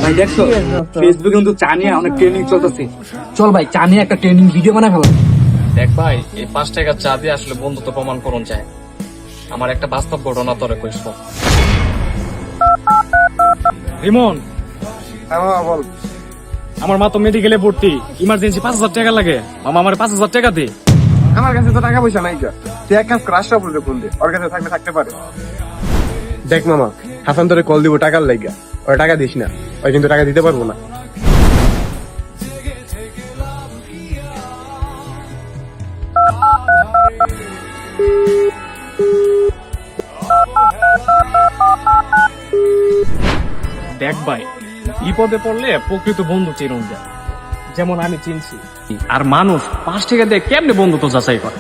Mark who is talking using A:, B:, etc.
A: ভাই দেখছো ফেসবুকে কিন্তু চা নিয়ে অনেক ট্রেনিং চলতেছে, চল ভাই চা নিয়ে একটা ট্রেনিং ভিডিও বানাই ফেলা।
B: দেখ ভাই, এই 5 টাকার চা দিয়ে আসলে বন্ধুত্ব প্রমাণ করুন যায়। আমার একটা বাস্তব ঘটনা তোরে কইস। রিমন,
C: বল।
B: আমার মা তো মেডিকেলে ভর্তি, ইমার্জেন্সি 5,000 টাকা লাগে। মামা আমার 5,000 টাকা দে।
C: আমার কাছে তো টাকা পয়সা নাই। তুই এক কাজ কর, আশরাফ বলতে ফোন দে, ওর কাছে থাকলে থাকতে পারে। দেখ মামা, হাসান তোরে কল দিব টাকার লাইগা, ওর টাকা দিস না, ওই কিন্তু টাকা দিতে পারবো না।
B: দেখ ভাই, বিপদে পড়লে প্রকৃত বন্ধু চিনুন যায়, যেমন আমি চিনছি। আর মানুষ 5 টাকা দিয়ে কেমনে বন্ধুত্ব যাচাই করে?